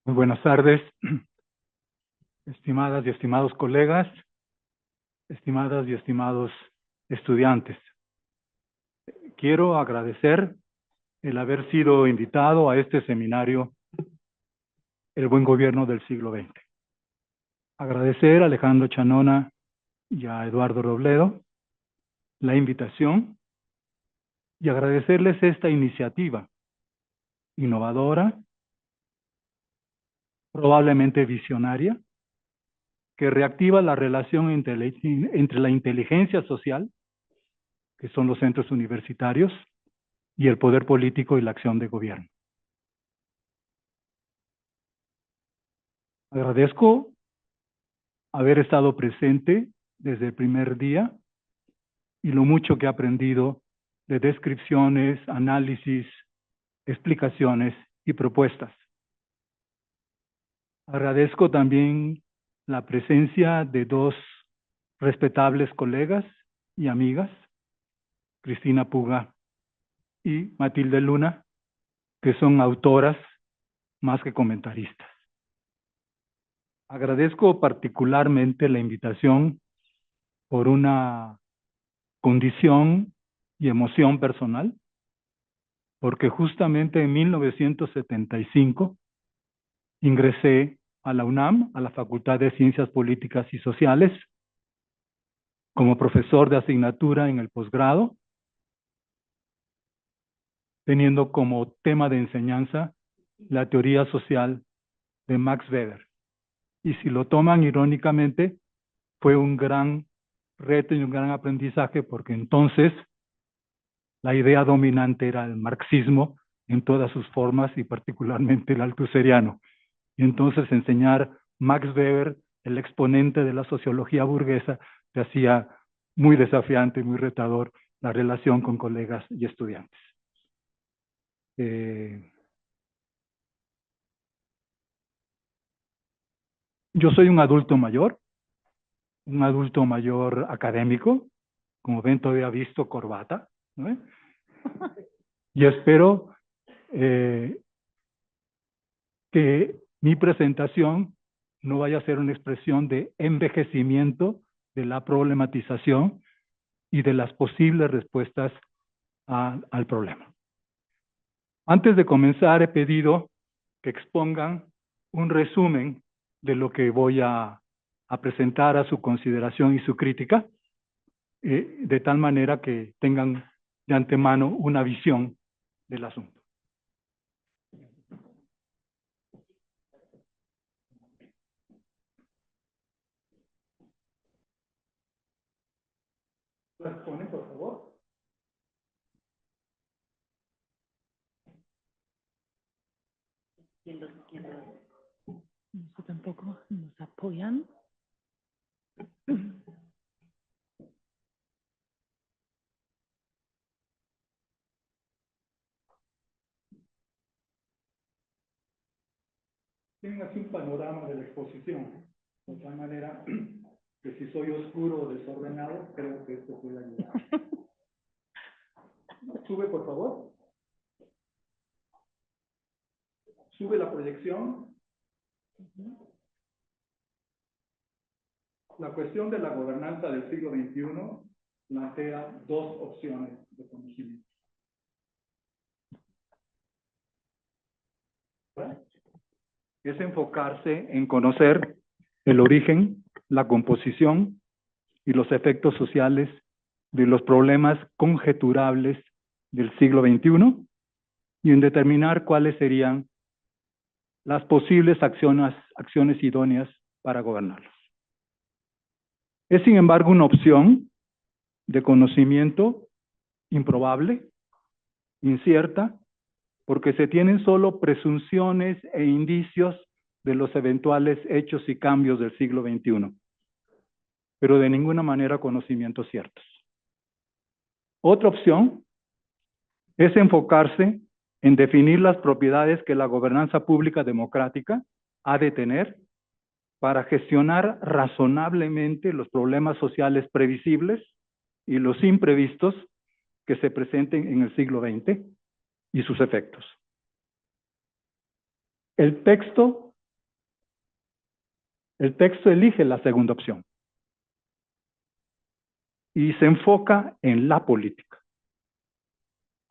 Muy buenas tardes, estimadas y estimados colegas, estimadas y estimados estudiantes. Quiero agradecer el haber sido invitado a este seminario, El Buen Gobierno del Siglo XX. Agradecer a Alejandro Chanona y a Eduardo Robledo la invitación y agradecerles esta iniciativa innovadora, probablemente visionaria, que reactiva la relación entre la inteligencia social, que son los centros universitarios, y el poder político y la acción de gobierno. Agradezco haber estado presente desde el primer día y lo mucho que he aprendido de descripciones, análisis, explicaciones y propuestas. Agradezco también la presencia de dos respetables colegas y amigas, Cristina Puga y Matilde Luna, que son autoras más que comentaristas. Agradezco particularmente la invitación por una condición y emoción personal, porque justamente en 1975 ingresé a la UNAM, a la Facultad de Ciencias Políticas y Sociales, como profesor de asignatura en el posgrado, teniendo como tema de enseñanza la teoría social de Max Weber. Y si lo toman irónicamente, fue un gran reto y un gran aprendizaje, porque entonces la idea dominante era el marxismo en todas sus formas y particularmente el althuseriano. Y entonces enseñar Max Weber, el exponente de la sociología burguesa, se hacía muy desafiante y muy retador la relación con colegas y estudiantes. Yo soy un adulto mayor académico, como ven todavía visto corbata, ¿no? Y espero que mi presentación no vaya a ser una expresión de envejecimiento de la problematización y de las posibles respuestas al problema. Antes de comenzar, he pedido que expongan un resumen de lo que voy a presentar a su consideración y su crítica, de tal manera que tengan de antemano una visión del asunto. ¿Las pone, por favor? Nosotros tampoco nos apoyan. Tienen así un panorama de la exposición, de tal manera que si soy oscuro o desordenado, creo que esto puede ayudar. Sube, por favor. Sube la proyección. La cuestión de la gobernanza del siglo XXI plantea dos opciones de conocimiento. Es enfocarse en conocer el origen, la composición y los efectos sociales de los problemas conjeturables del siglo XXI y en determinar cuáles serían las posibles acciones idóneas para gobernarlos. Es, sin embargo, una opción de conocimiento improbable, incierta, porque se tienen solo presunciones e indicios de los eventuales hechos y cambios del siglo XXI, pero de ninguna manera conocimientos ciertos. Otra opción es enfocarse en definir las propiedades que la gobernanza pública democrática ha de tener para gestionar razonablemente los problemas sociales previsibles y los imprevistos que se presenten en el siglo XX y sus efectos. El texto El texto elige la segunda opción y se enfoca en la política,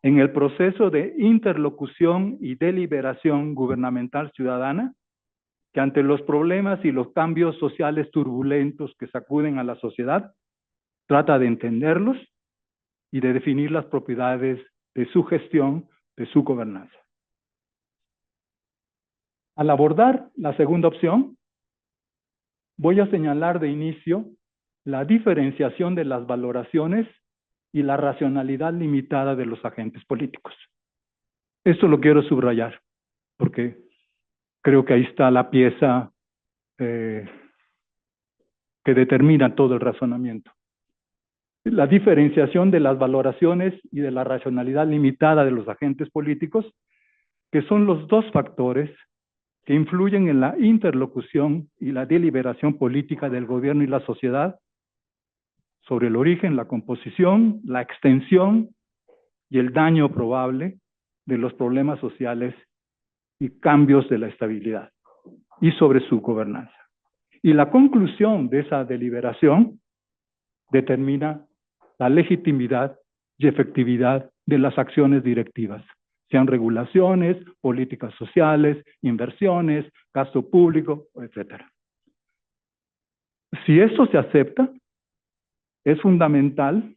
en el proceso de interlocución y deliberación gubernamental ciudadana, que ante los problemas y los cambios sociales turbulentos que sacuden a la sociedad, trata de entenderlos y de definir las propiedades de su gestión, de su gobernanza. Al abordar la segunda opción, voy a señalar de inicio la diferenciación de las valoraciones y la racionalidad limitada de los agentes políticos. Esto lo quiero subrayar, porque creo que ahí está la pieza que determina todo el razonamiento. La diferenciación de las valoraciones y de la racionalidad limitada de los agentes políticos, que son los dos factores que influyen en la interlocución y la deliberación política del gobierno y la sociedad sobre el origen, la composición, la extensión y el daño probable de los problemas sociales y cambios de la estabilidad y sobre su gobernanza. Y la conclusión de esa deliberación determina la legitimidad y efectividad de las acciones directivas, sean regulaciones, políticas sociales, inversiones, gasto público, etc. Si esto se acepta, es fundamental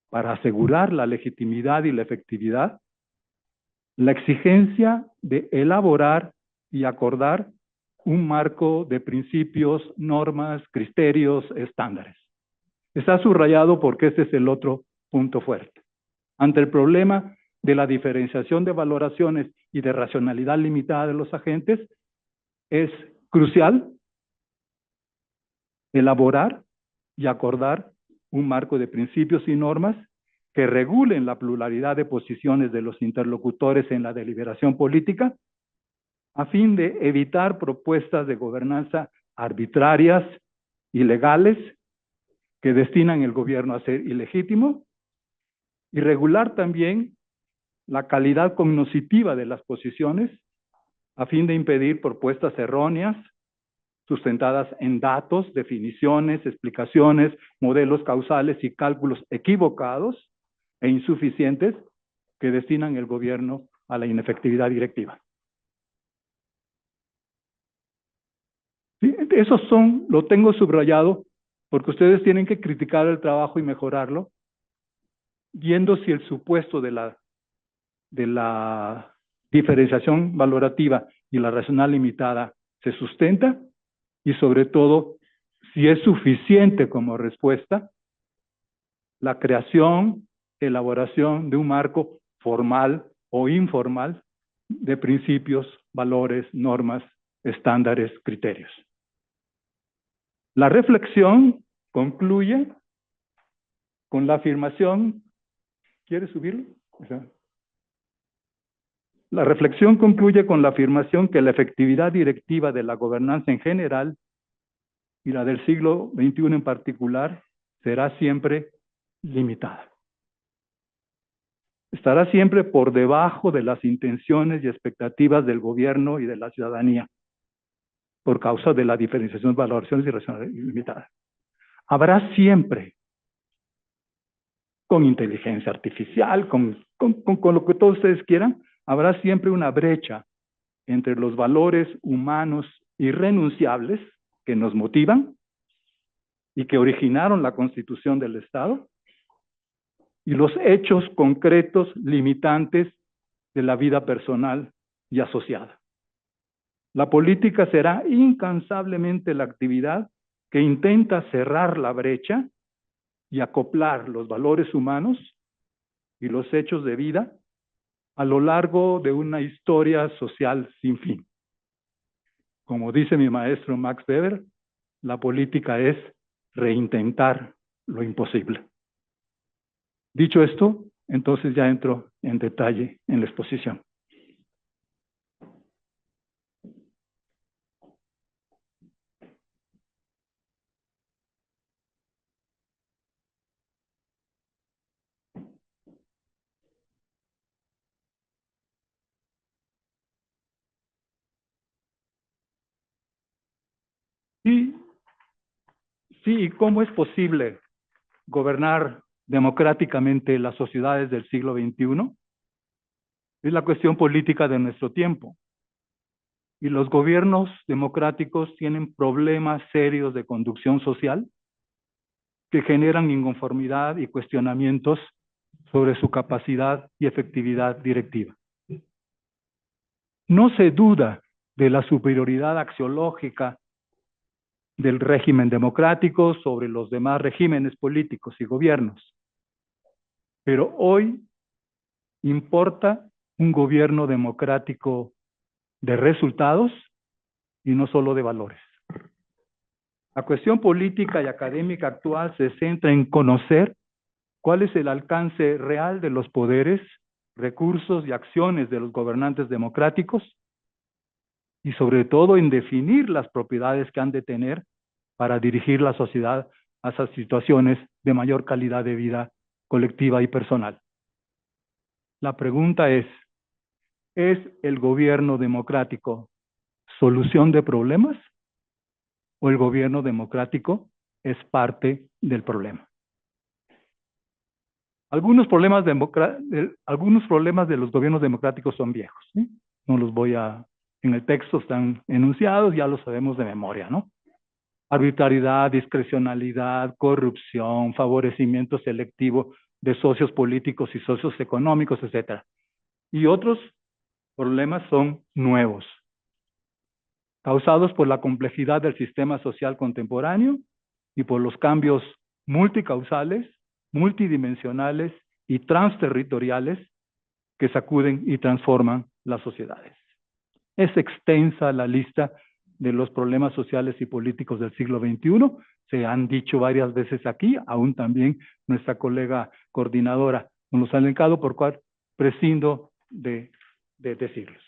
para asegurar la legitimidad y la efectividad, la exigencia de elaborar y acordar un marco de principios, normas, criterios, estándares. Está subrayado porque ese es el otro punto fuerte. Ante el problema de la diferenciación de valoraciones y de racionalidad limitada de los agentes, es crucial elaborar y acordar un marco de principios y normas que regulen la pluralidad de posiciones de los interlocutores en la deliberación política, a fin de evitar propuestas de gobernanza arbitrarias, ilegales, que destinan el gobierno a ser ilegítimo, y regular también la calidad cognoscitiva de las posiciones, a fin de impedir propuestas erróneas, sustentadas en datos, definiciones, explicaciones, modelos causales y cálculos equivocados e insuficientes que destinan el gobierno a la inefectividad directiva. ¿Sí? Esos son, lo tengo subrayado, porque ustedes tienen que criticar el trabajo y mejorarlo, viendo si el supuesto de la diferenciación valorativa y la racional limitada se sustenta, y sobre todo, si es suficiente como respuesta la creación, elaboración de un marco formal o informal de principios, valores, normas, estándares, criterios. La reflexión concluye con la afirmación, ¿quieres subirlo? La reflexión concluye con la afirmación que la efectividad directiva de la gobernanza en general y la del siglo XXI en particular será siempre limitada. Estará siempre por debajo de las intenciones y expectativas del gobierno y de la ciudadanía, por causa de la diferenciación de valoraciones y racionalidad limitada. Habrá siempre, con inteligencia artificial, con lo que todos ustedes quieran, habrá siempre una brecha entre los valores humanos irrenunciables que nos motivan y que originaron la constitución del Estado y los hechos concretos limitantes de la vida personal y asociada. La política será incansablemente la actividad que intenta cerrar la brecha y acoplar los valores humanos y los hechos de vida a lo largo de una historia social sin fin. Como dice mi maestro Max Weber, la política es reintentar lo imposible. Dicho esto, entonces ya entro en detalle en la exposición. Sí, sí, ¿cómo es posible gobernar democráticamente las sociedades del siglo XXI? Es la cuestión política de nuestro tiempo. Y los gobiernos democráticos tienen problemas serios de conducción social que generan inconformidad y cuestionamientos sobre su capacidad y efectividad directiva. No se duda de la superioridad axiológica del régimen democrático sobre los demás regímenes políticos y gobiernos, pero hoy importa un gobierno democrático de resultados y no solo de valores. La cuestión política y académica actual se centra en conocer cuál es el alcance real de los poderes, recursos y acciones de los gobernantes democráticos y sobre todo en definir las propiedades que han de tener para dirigir la sociedad hacia situaciones de mayor calidad de vida colectiva y personal. La pregunta ¿es el gobierno democrático solución de problemas o el gobierno democrático es parte del problema? Algunos problemas de los gobiernos democráticos son viejos, ¿sí? No los voy a, en el texto están enunciados, ya los sabemos de memoria, ¿no? Arbitrariedad, discrecionalidad, corrupción, favorecimiento selectivo de socios políticos y socios económicos, etcétera. Y otros problemas son nuevos, causados por la complejidad del sistema social contemporáneo y por los cambios multicausales, multidimensionales y transterritoriales que sacuden y transforman las sociedades. Es extensa la lista de los problemas sociales y políticos del siglo XXI. Se han dicho varias veces aquí, aún también nuestra colega coordinadora nos los ha elencado, por cual prescindo de decirlos.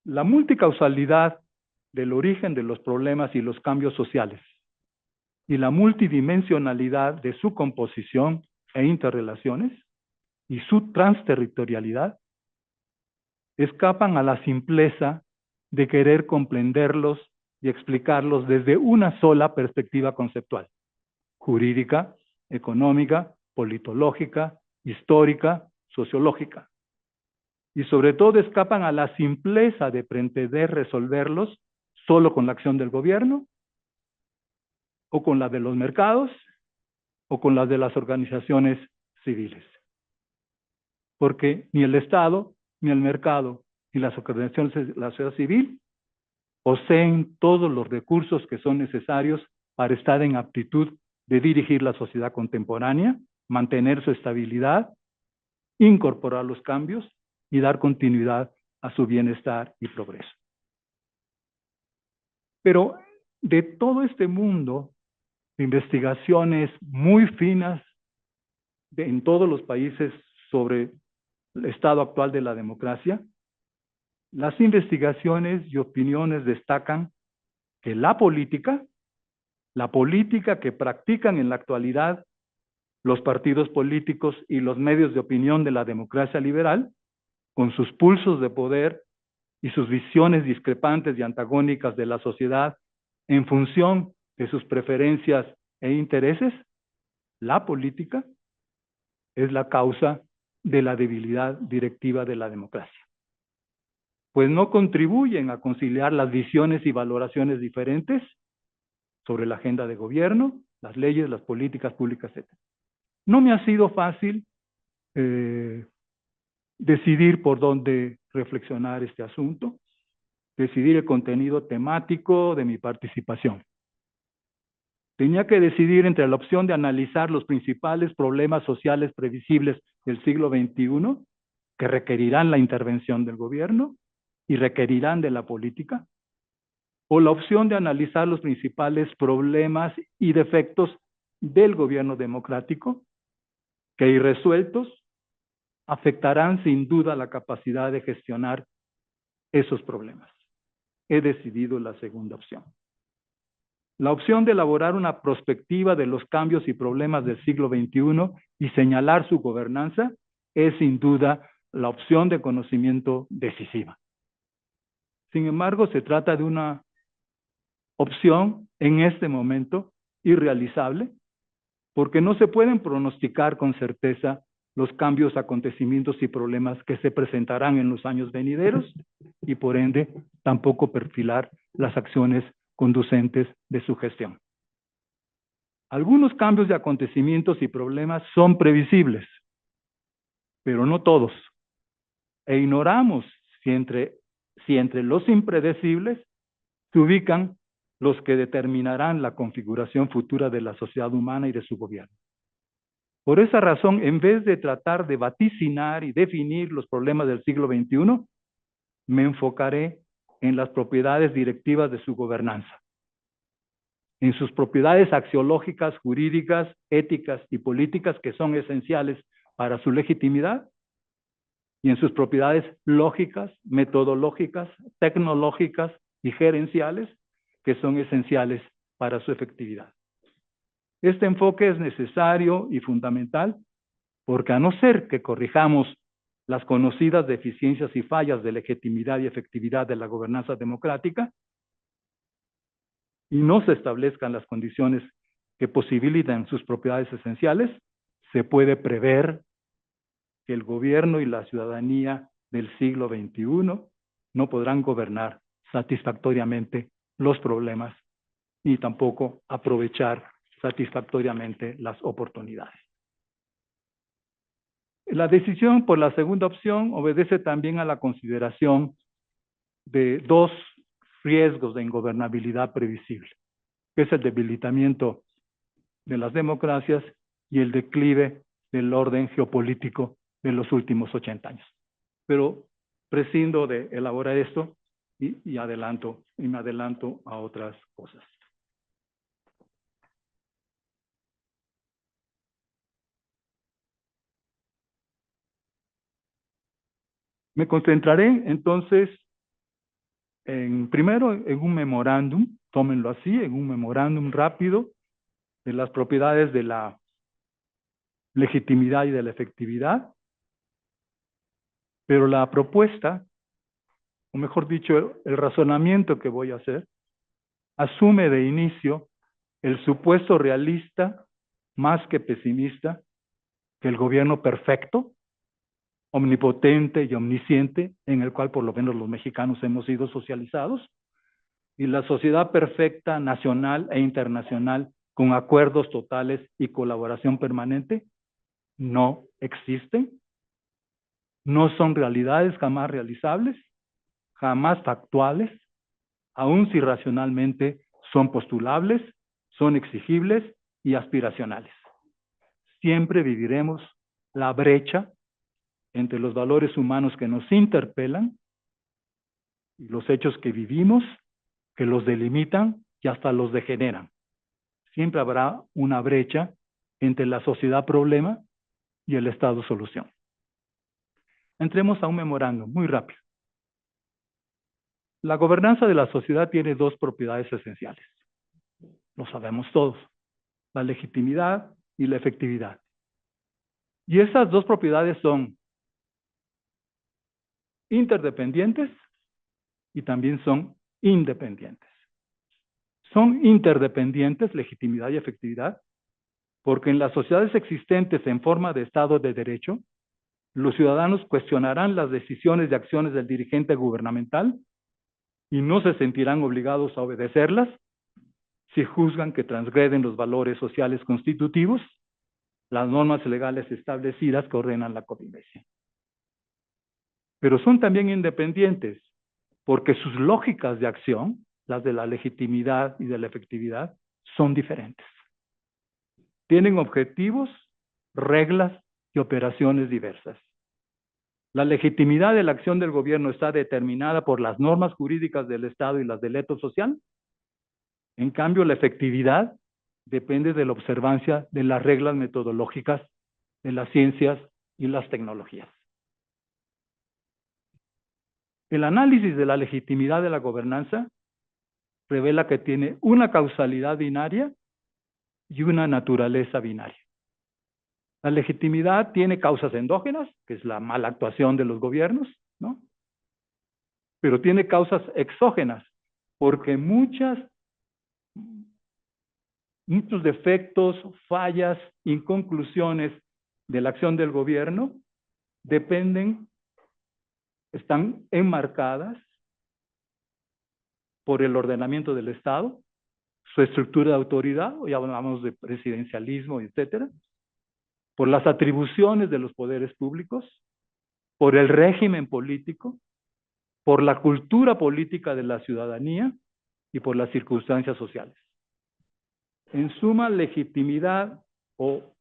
La multicausalidad del origen de los problemas y los cambios sociales y la multidimensionalidad de su composición e interrelaciones y su transterritorialidad escapan a la simpleza de querer comprenderlos y explicarlos desde una sola perspectiva conceptual, jurídica, económica, politológica, histórica, sociológica. Y sobre todo escapan a la simpleza de pretender resolverlos solo con la acción del gobierno, o con la de los mercados, o con la de las organizaciones civiles. Porque ni el Estado, ni el mercado, ni las organizaciones de la sociedad civil poseen todos los recursos que son necesarios para estar en aptitud de dirigir la sociedad contemporánea, mantener su estabilidad, incorporar los cambios y dar continuidad a su bienestar y progreso. Pero de todo este mundo de investigaciones muy finas en todos los países sobre el estado actual de la democracia, las investigaciones y opiniones destacan que la política que practican en la actualidad los partidos políticos y los medios de opinión de la democracia liberal, con sus pulsos de poder y sus visiones discrepantes y antagónicas de la sociedad en función de sus preferencias e intereses, la política es la causa de la debilidad directiva de la democracia, pues no contribuyen a conciliar las visiones y valoraciones diferentes sobre la agenda de gobierno, las leyes, las políticas públicas, etc. No me ha sido fácil decidir por dónde reflexionar este asunto, decidir el contenido temático de mi participación. Tenía que decidir entre la opción de analizar los principales problemas sociales previsibles del siglo XXI, que requerirán la intervención del gobierno y requerirán de la política, o la opción de analizar los principales problemas y defectos del gobierno democrático, que irresueltos afectarán sin duda la capacidad de gestionar esos problemas. He decidido la segunda opción. La opción de elaborar una prospectiva de los cambios y problemas del siglo XXI y señalar su gobernanza es sin duda la opción de conocimiento decisiva. Sin embargo, se trata de una opción en este momento irrealizable, porque no se pueden pronosticar con certeza los cambios, acontecimientos y problemas que se presentarán en los años venideros y por ende tampoco perfilar las acciones conducentes de su gestión. Algunos cambios de acontecimientos y problemas son previsibles, pero no todos. E ignoramos si entre los impredecibles se ubican los que determinarán la configuración futura de la sociedad humana y de su gobierno. Por esa razón, en vez de tratar de vaticinar y definir los problemas del siglo XXI, me enfocaré en las propiedades directivas de su gobernanza, en sus propiedades axiológicas, jurídicas, éticas y políticas que son esenciales para su legitimidad, y en sus propiedades lógicas, metodológicas, tecnológicas y gerenciales que son esenciales para su efectividad. Este enfoque es necesario y fundamental porque a no ser que corrijamos las conocidas deficiencias y fallas de legitimidad y efectividad de la gobernanza democrática y no se establezcan las condiciones que posibilitan sus propiedades esenciales, se puede prever que el gobierno y la ciudadanía del siglo XXI no podrán gobernar satisfactoriamente los problemas ni tampoco aprovechar satisfactoriamente las oportunidades. La decisión por la segunda opción obedece también a la consideración de dos riesgos de ingobernabilidad previsible, que es el debilitamiento de las democracias y el declive del orden geopolítico de los últimos 80 años. Pero prescindo de elaborar esto y me adelanto a otras cosas. Me concentraré entonces primero en un memorándum, tómenlo así, en un memorándum rápido de las propiedades de la legitimidad y de la efectividad, pero la propuesta, o mejor dicho, el razonamiento que voy a hacer, asume de inicio el supuesto realista, más que pesimista, que el gobierno perfecto, omnipotente y omnisciente, en el cual por lo menos los mexicanos hemos sido socializados, y la sociedad perfecta nacional e internacional con acuerdos totales y colaboración permanente, no existen, no son realidades jamás realizables, jamás factuales, aun si racionalmente son postulables, son exigibles y aspiracionales. Siempre viviremos la brecha entre los valores humanos que nos interpelan y los hechos que vivimos, que los delimitan y hasta los degeneran. Siempre habrá una brecha entre la sociedad problema y el Estado solución. Entremos a un memorándum muy rápido. La gobernanza de la sociedad tiene dos propiedades esenciales. Lo sabemos todos: la legitimidad y la efectividad. Y esas dos propiedades son interdependientes y también son independientes. Son interdependientes, legitimidad y efectividad, porque en las sociedades existentes en forma de Estado de Derecho, los ciudadanos cuestionarán las decisiones y acciones del dirigente gubernamental y no se sentirán obligados a obedecerlas si juzgan que transgreden los valores sociales constitutivos, las normas legales establecidas que ordenan la convivencia. Pero son también independientes, porque sus lógicas de acción, las de la legitimidad y de la efectividad, son diferentes. Tienen objetivos, reglas y operaciones diversas. La legitimidad de la acción del gobierno está determinada por las normas jurídicas del Estado y las del etos social. En cambio, la efectividad depende de la observancia de las reglas metodológicas de las ciencias y las tecnologías. El análisis de la legitimidad de la gobernanza revela que tiene una causalidad binaria y una naturaleza binaria. La legitimidad tiene causas endógenas, que es la mala actuación de los gobiernos, ¿no? pero tiene causas exógenas, porque muchos defectos, fallas, inconclusiones de la acción del gobierno están enmarcadas por el ordenamiento del Estado, su estructura de autoridad, hoy hablamos de presidencialismo, etcétera, por las atribuciones de los poderes públicos, por el régimen político, por la cultura política de la ciudadanía y por las circunstancias sociales. En suma, legitimidad o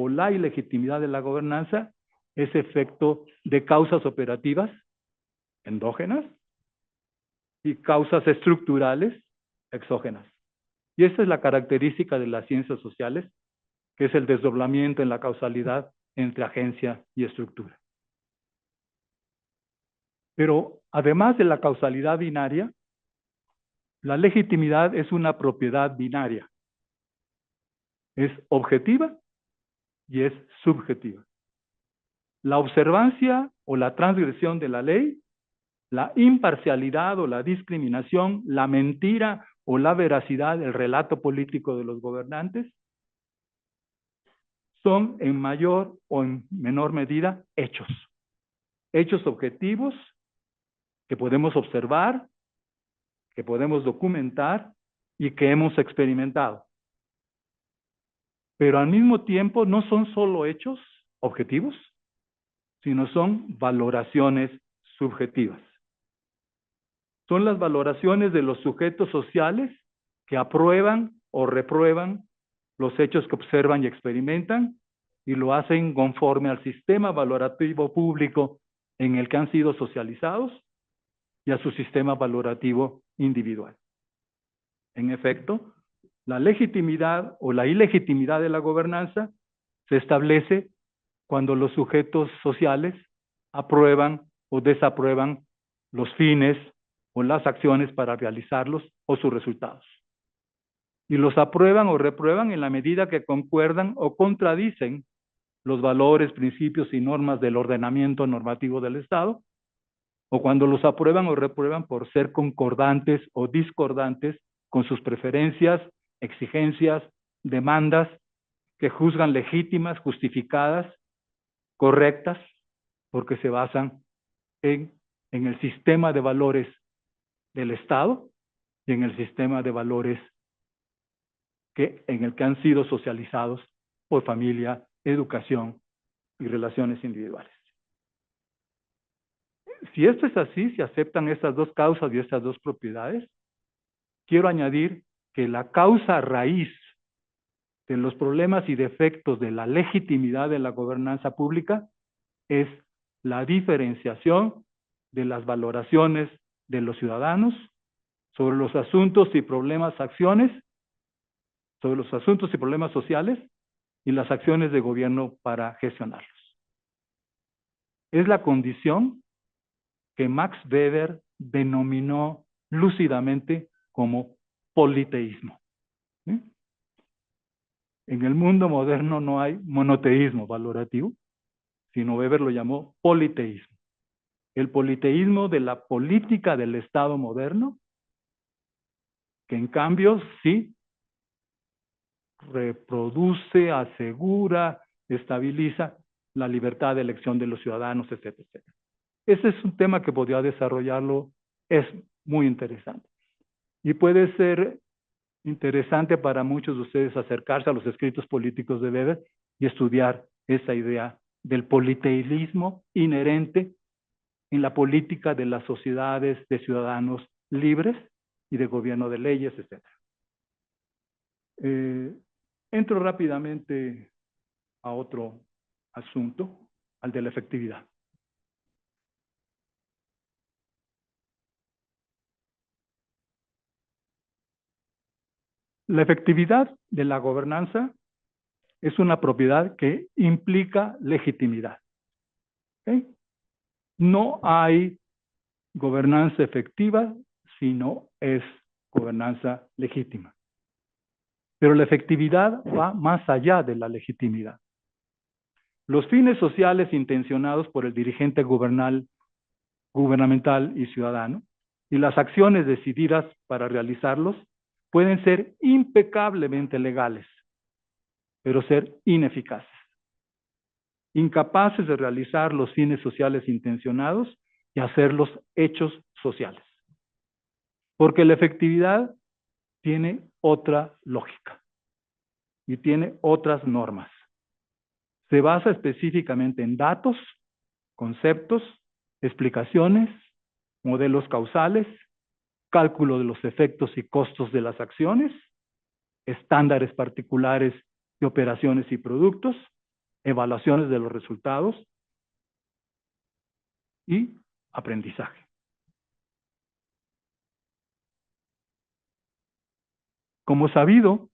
la ilegitimidad de la gobernanza es efecto de causas operativas endógenas y causas estructurales exógenas. Y esta es la característica de las ciencias sociales, que es el desdoblamiento en la causalidad entre agencia y estructura. Pero además de la causalidad binaria, la legitimidad es una propiedad binaria. Es objetiva y es subjetiva. La observancia o la transgresión de la ley, la imparcialidad o la discriminación, la mentira o la veracidad del relato político de los gobernantes, son en mayor o en menor medida hechos. Hechos objetivos que podemos observar, que podemos documentar y que hemos experimentado. Pero al mismo tiempo no son solo hechos objetivos, sino son valoraciones subjetivas. Son las valoraciones de los sujetos sociales que aprueban o reprueban los hechos que observan y experimentan y lo hacen conforme al sistema valorativo público en el que han sido socializados y a su sistema valorativo individual. En efecto, la legitimidad o la ilegitimidad de la gobernanza se establece cuando los sujetos sociales aprueban o desaprueban los fines o las acciones para realizarlos o sus resultados. Y los aprueban o reprueban en la medida que concuerdan o contradicen los valores, principios y normas del ordenamiento normativo del Estado, o cuando los aprueban o reprueban por ser concordantes o discordantes con sus preferencias, exigencias, demandas que juzgan legítimas, justificadas, correctas, porque se basan en el sistema de valores del Estado y en el sistema de valores en el que han sido socializados por familia, educación y relaciones individuales. Si esto es así, si aceptan estas dos causas y estas dos propiedades, quiero añadir que la causa raíz de los problemas y defectos de la legitimidad de la gobernanza pública es la diferenciación de las valoraciones de los ciudadanos sobre los asuntos y problemas sobre los asuntos y problemas sociales y las acciones de gobierno para gestionarlos. Es la condición que Max Weber denominó lúcidamente como politeísmo. ¿Sí? En el mundo moderno no hay monoteísmo valorativo, sino Weber lo llamó politeísmo. El politeísmo de la política del Estado moderno, que en cambio sí reproduce, asegura, estabiliza la libertad de elección de los ciudadanos, etcétera, etcétera. Ese es un tema que podría desarrollarlo, es muy interesante. Y puede ser interesante para muchos de ustedes acercarse a los escritos políticos de Weber y estudiar esa idea del politeísmo inherente en la política de las sociedades de ciudadanos libres y de gobierno de leyes, etc. Entro rápidamente a otro asunto, al de la efectividad. La efectividad de la gobernanza es una propiedad que implica legitimidad. ¿Okay? No hay gobernanza efectiva si no es gobernanza legítima. Pero la efectividad va más allá de la legitimidad. Los fines sociales intencionados por el dirigente gubernamental y ciudadano, y las acciones decididas para realizarlos pueden ser impecablemente legales, pero ser ineficaces, incapaces de realizar los fines sociales intencionados y hacerlos hechos sociales. Porque la efectividad tiene otra lógica y tiene otras normas. Se basa específicamente en datos, conceptos, explicaciones, modelos causales, cálculo de los efectos y costos de las acciones, estándares particulares de operaciones y productos, evaluaciones de los resultados y aprendizaje. Como sabido,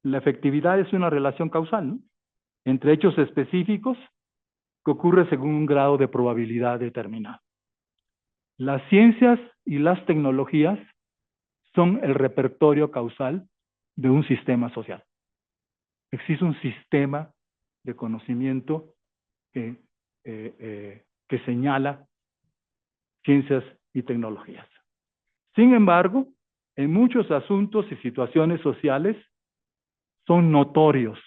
la efectividad es una relación causal, ¿no?, entre hechos específicos que ocurre según un grado de probabilidad determinado. Las ciencias y las tecnologías son el repertorio causal de un sistema social. Existe un sistema de conocimiento que señala ciencias y tecnologías. Sin embargo, en muchos asuntos y situaciones sociales son notorios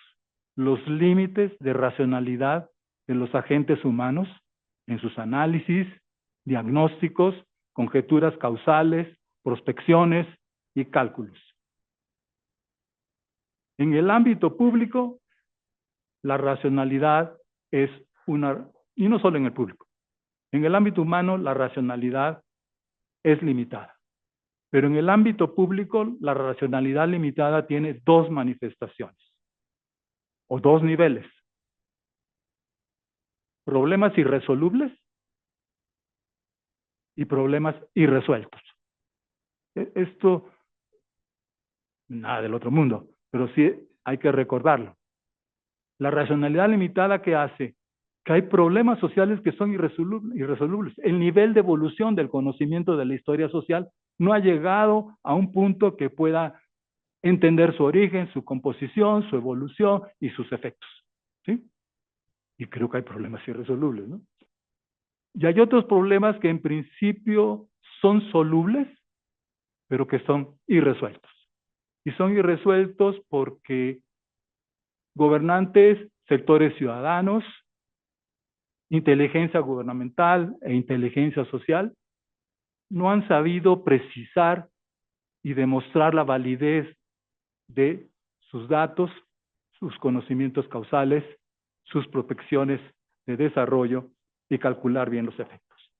los límites de racionalidad de los agentes humanos en sus análisis, diagnósticos, conjeturas causales, prospecciones y cálculos. En el ámbito público, la racionalidad es una, y no solo en el público, en el ámbito humano la racionalidad es limitada. Pero en el ámbito público, la racionalidad limitada tiene dos manifestaciones o dos niveles: problemas irresolubles y problemas irresueltos. Esto, nada del otro mundo, pero sí hay que recordarlo. La racionalidad limitada, ¿qué hace? Que hay problemas sociales que son irresolubles. El nivel de evolución del conocimiento de la historia social no ha llegado a un punto que pueda entender su origen, su composición, su evolución y sus efectos, ¿sí? Y creo que hay problemas irresolubles, ¿no? Y hay otros problemas que en principio son solubles, pero que son irresueltos. Y son irresueltos porque gobernantes, sectores ciudadanos, inteligencia gubernamental e inteligencia social no han sabido precisar y demostrar la validez de sus datos, sus conocimientos causales, sus prospecciones de desarrollo y calcular bien los efectos.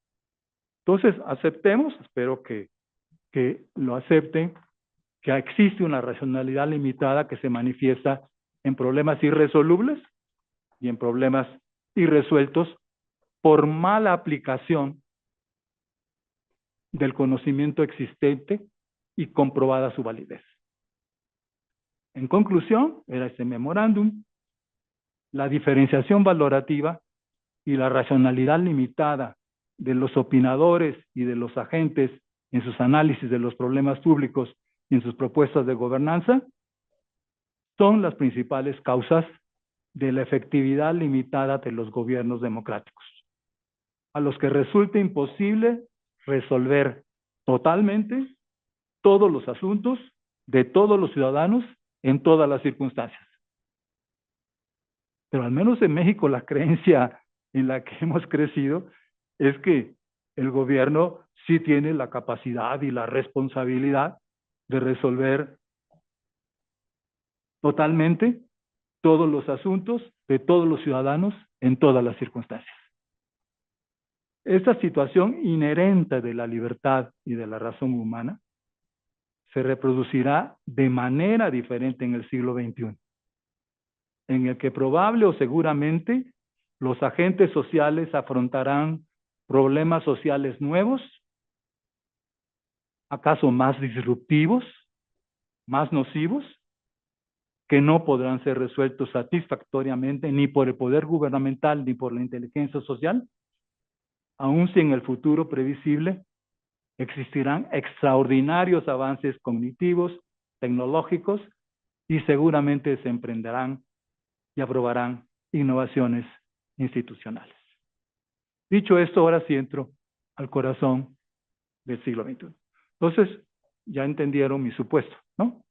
Entonces, aceptemos, espero que lo acepten, que existe una racionalidad limitada que se manifiesta en problemas irresolubles y en problemas irresueltos por mala aplicación del conocimiento existente y comprobada su validez. En conclusión, era este memorándum: la diferenciación valorativa y la racionalidad limitada de los opinadores y de los agentes en sus análisis de los problemas públicos y en sus propuestas de gobernanza son las principales causas de la efectividad limitada de los gobiernos democráticos, a los que resulta imposible resolver totalmente todos los asuntos de todos los ciudadanos en todas las circunstancias. Pero al menos en México la creencia en la que hemos crecido es que el gobierno sí tiene la capacidad y la responsabilidad de resolver totalmente todos los asuntos de todos los ciudadanos en todas las circunstancias. Esta situación inherente de la libertad y de la razón humana se reproducirá de manera diferente en el siglo XXI, en el que probable o seguramente los agentes sociales afrontarán problemas sociales nuevos, acaso más disruptivos, más nocivos, que no podrán ser resueltos satisfactoriamente ni por el poder gubernamental ni por la inteligencia social, aun si en el futuro previsible existirán extraordinarios avances cognitivos, tecnológicos, y seguramente se emprenderán y aprobarán innovaciones institucionales. Dicho esto, ahora sí entro al corazón del siglo XXI. Entonces, ya entendieron mi supuesto, ¿no?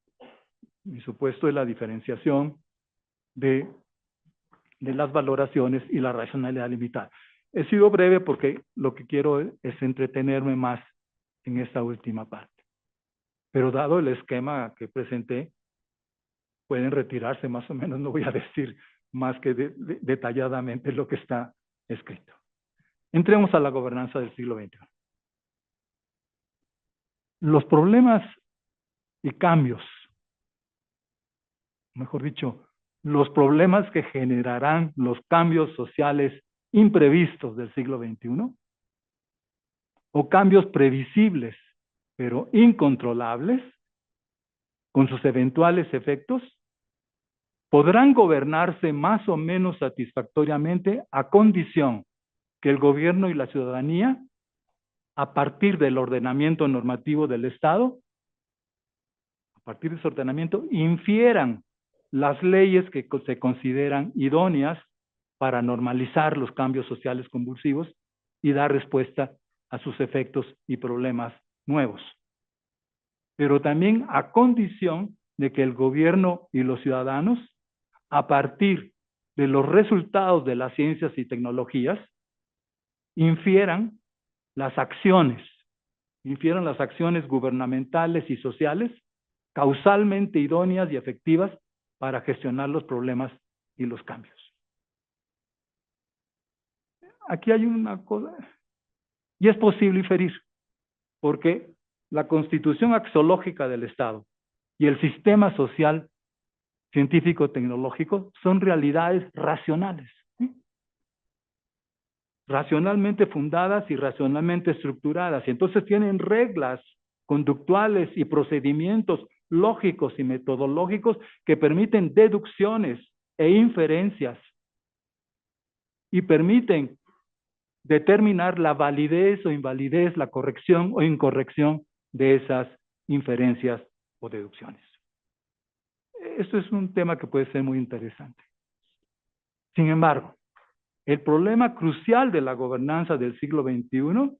Mi supuesto es la diferenciación de las valoraciones y la racionalidad limitada. He sido breve porque lo que quiero es entretenerme más en esta última parte. Pero dado el esquema que presenté, pueden retirarse más o menos, no voy a decir más que detalladamente lo que está escrito. Entremos a la gobernanza del siglo XXI. Los problemas y cambios, mejor dicho, los problemas que generarán los cambios sociales imprevistos del siglo XXI, o cambios previsibles, pero incontrolables, con sus eventuales efectos, podrán gobernarse más o menos satisfactoriamente a condición que el gobierno y la ciudadanía, a partir del ordenamiento normativo del Estado, a partir de ese ordenamiento, infieran las leyes que se consideran idóneas para normalizar los cambios sociales convulsivos y dar respuesta a sus efectos y problemas nuevos. Pero también a condición de que el gobierno y los ciudadanos, a partir de los resultados de las ciencias y tecnologías, infieran las acciones gubernamentales y sociales causalmente idóneas y efectivas para gestionar los problemas y los cambios. Aquí hay una cosa, y es posible inferir, porque la constitución axiológica del Estado y el sistema social científico-tecnológico son realidades racionales, ¿sí? Racionalmente fundadas y racionalmente estructuradas, y entonces tienen reglas conductuales y procedimientos lógicos y metodológicos que permiten deducciones e inferencias y permiten determinar la validez o invalidez, la corrección o incorrección de esas inferencias o deducciones. Esto es un tema que puede ser muy interesante. Sin embargo, el problema crucial de la gobernanza del siglo XXI,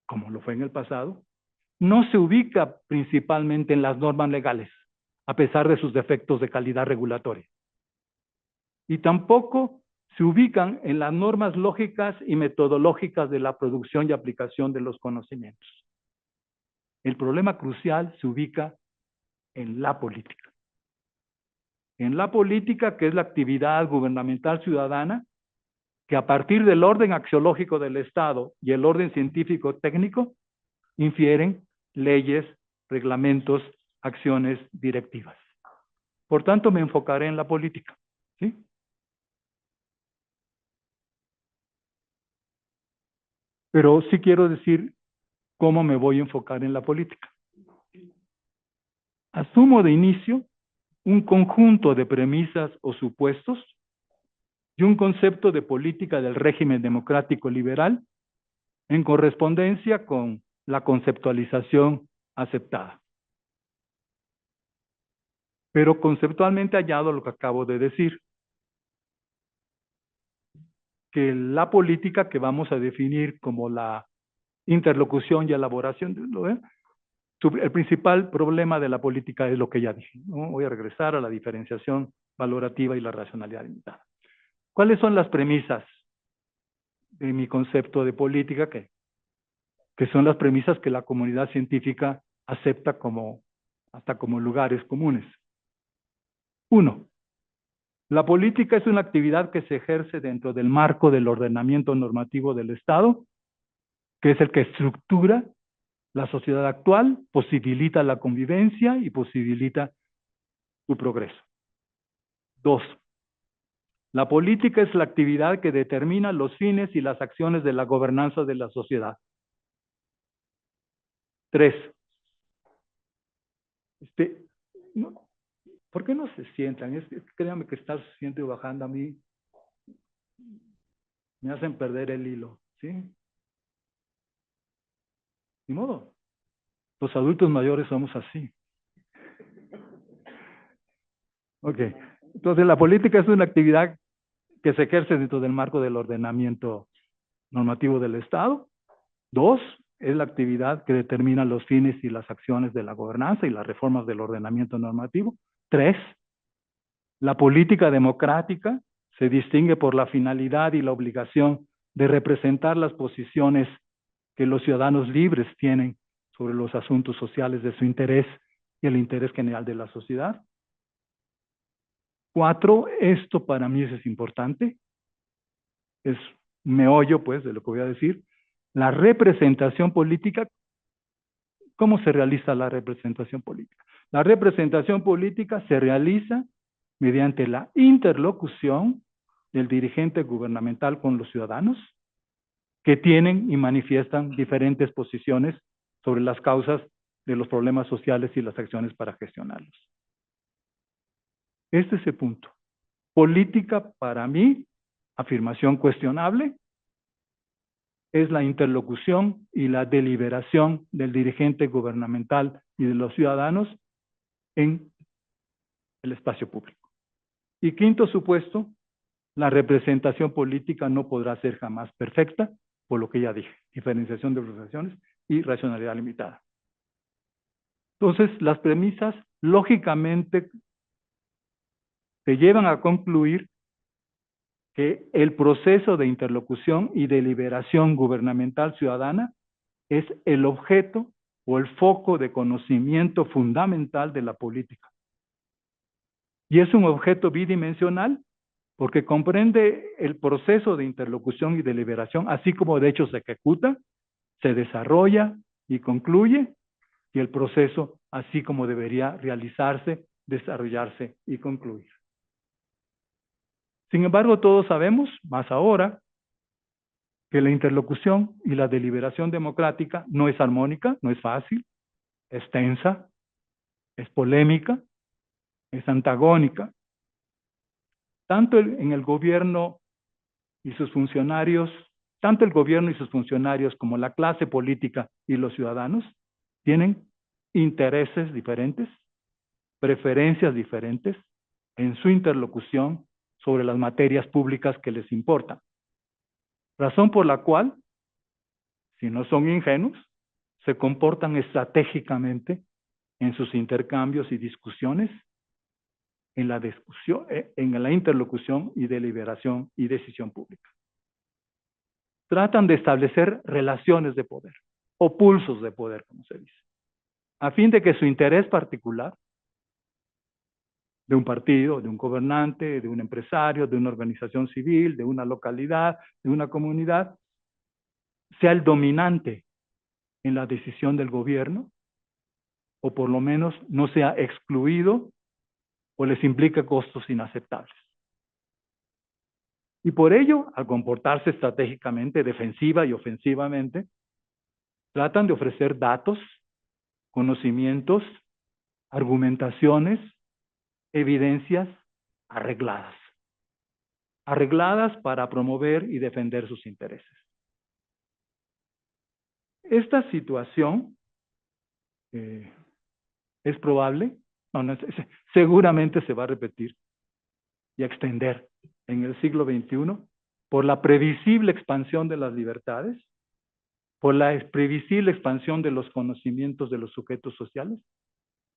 como lo fue en el pasado, no se ubica principalmente en las normas legales, a pesar de sus defectos de calidad regulatoria. Y tampoco se ubican en las normas lógicas y metodológicas de la producción y aplicación de los conocimientos. El problema crucial se ubica en la política. En la política, que es la actividad gubernamental ciudadana, que a partir del orden axiológico del Estado y el orden científico técnico, infieren leyes, reglamentos, acciones directivas. Por tanto, me enfocaré en la política, ¿sí? Pero sí quiero decir cómo me voy a enfocar en la política. Asumo de inicio un conjunto de premisas o supuestos y un concepto de política del régimen democrático liberal en correspondencia con la conceptualización aceptada. Pero conceptualmente añado lo que acabo de decir, que la política que vamos a definir como la interlocución y elaboración, el principal problema de la política es lo que ya dije, ¿no? Voy a regresar a la diferenciación valorativa y la racionalidad limitada. ¿Cuáles son las premisas de mi concepto de política? Que son las premisas que la comunidad científica acepta hasta como lugares comunes. 1. La política es una actividad que se ejerce dentro del marco del ordenamiento normativo del Estado, que es el que estructura la sociedad actual, posibilita la convivencia y posibilita su progreso. 2. La política es la actividad que determina los fines y las acciones de la gobernanza de la sociedad. 3. ¿Por qué no se sientan? Créanme que estar subiendo y bajando a mí me hacen perder el hilo, ¿sí? Ni modo. Los adultos mayores somos así. Ok. Entonces, la política es una actividad que se ejerce dentro del marco del ordenamiento normativo del Estado, 2, es la actividad que determina los fines y las acciones de la gobernanza y las reformas del ordenamiento normativo. 3, la política democrática se distingue por la finalidad y la obligación de representar las posiciones que los ciudadanos libres tienen sobre los asuntos sociales de su interés y el interés general de la sociedad. 4, esto para mí es importante, es meollo pues de lo que voy a decir, la representación política. ¿Cómo se realiza la representación política? La representación política se realiza mediante la interlocución del dirigente gubernamental con los ciudadanos que tienen y manifiestan diferentes posiciones sobre las causas de los problemas sociales y las acciones para gestionarlos. Este es el punto. Política, para mí, afirmación cuestionable, es la interlocución y la deliberación del dirigente gubernamental y de los ciudadanos en el espacio público. Y quinto supuesto, la representación política no podrá ser jamás perfecta, por lo que ya dije, diferenciación de organizaciones y racionalidad limitada. Entonces, las premisas lógicamente te llevan a concluir que el proceso de interlocución y deliberación gubernamental ciudadana es el objeto o el foco de conocimiento fundamental de la política. Y es un objeto bidimensional porque comprende el proceso de interlocución y deliberación, así como de hecho se ejecuta, se desarrolla y concluye, y el proceso así como debería realizarse, desarrollarse y concluir. Sin embargo, todos sabemos, más ahora, que la interlocución y la deliberación democrática no es armónica, no es fácil, es tensa, es polémica, es antagónica. Tanto en el gobierno y sus funcionarios, tanto el gobierno y sus funcionarios como la clase política y los ciudadanos tienen intereses diferentes, preferencias diferentes en su interlocución sobre las materias públicas que les importan. Razón por la cual, si no son ingenuos, se comportan estratégicamente en sus intercambios y discusiones, en la interlocución y deliberación y decisión pública. Tratan de establecer relaciones de poder, o pulsos de poder, como se dice, a fin de que su interés particular, de un partido, de un gobernante, de un empresario, de una organización civil, de una localidad, de una comunidad, sea el dominante en la decisión del gobierno, o por lo menos no sea excluido o les implique costos inaceptables. Y por ello, al comportarse estratégicamente, defensiva y ofensivamente, tratan de ofrecer datos, conocimientos, argumentaciones, evidencias arregladas. Arregladas para promover y defender sus intereses. Esta situación es probable, seguramente se va a repetir y a extender en el siglo XXI por la previsible expansión de las libertades, por la previsible expansión de los conocimientos de los sujetos sociales,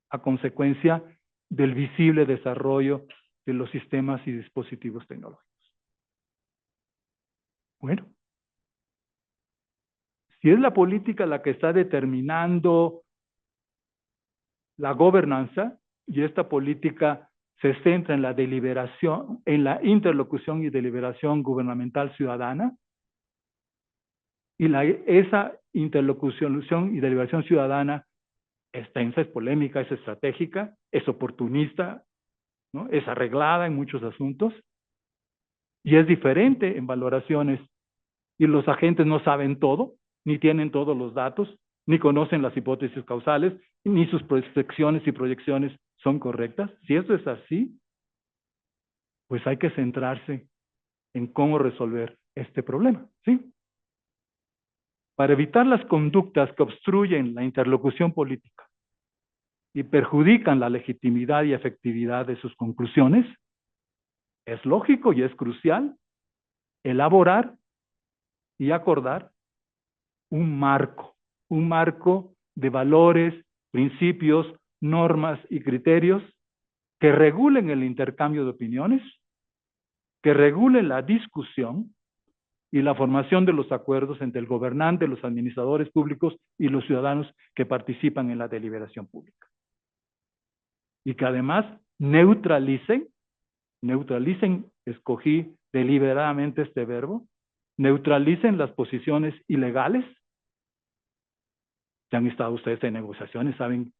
a consecuencia del visible desarrollo de los sistemas y dispositivos tecnológicos. Bueno, si es la política la que está determinando la gobernanza, y esta política se centra en la deliberación, en la interlocución y deliberación gubernamental ciudadana, y esa interlocución y deliberación ciudadana es tensa, es polémica, es estratégica, es oportunista, ¿no? Es arreglada en muchos asuntos, y es diferente en valoraciones, y los agentes no saben todo, ni tienen todos los datos, ni conocen las hipótesis causales, ni sus prospecciones y proyecciones son correctas. Si eso es así, pues hay que centrarse en cómo resolver este problema, ¿sí? Para evitar las conductas que obstruyen la interlocución política y perjudican la legitimidad y efectividad de sus conclusiones, es lógico y es crucial elaborar y acordar un marco de valores, principios, normas y criterios que regulen el intercambio de opiniones, que regulen la discusión y la formación de los acuerdos entre el gobernante, los administradores públicos y los ciudadanos que participan en la deliberación pública. Y que además neutralicen, escogí deliberadamente este verbo, neutralicen las posiciones ilegales. Si han estado ustedes en negociaciones, saben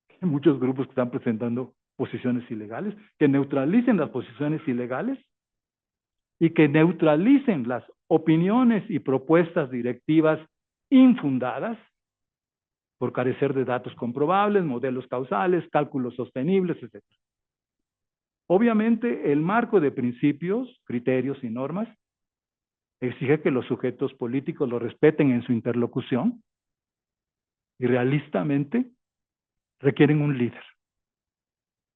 que hay muchos grupos que están presentando posiciones ilegales, que neutralicen las posiciones ilegales y que neutralicen las opiniones y propuestas directivas infundadas por carecer de datos comprobables, modelos causales, cálculos sostenibles, etc. Obviamente, el marco de principios, criterios y normas exige que los sujetos políticos lo respeten en su interlocución y realistamente requieren un líder.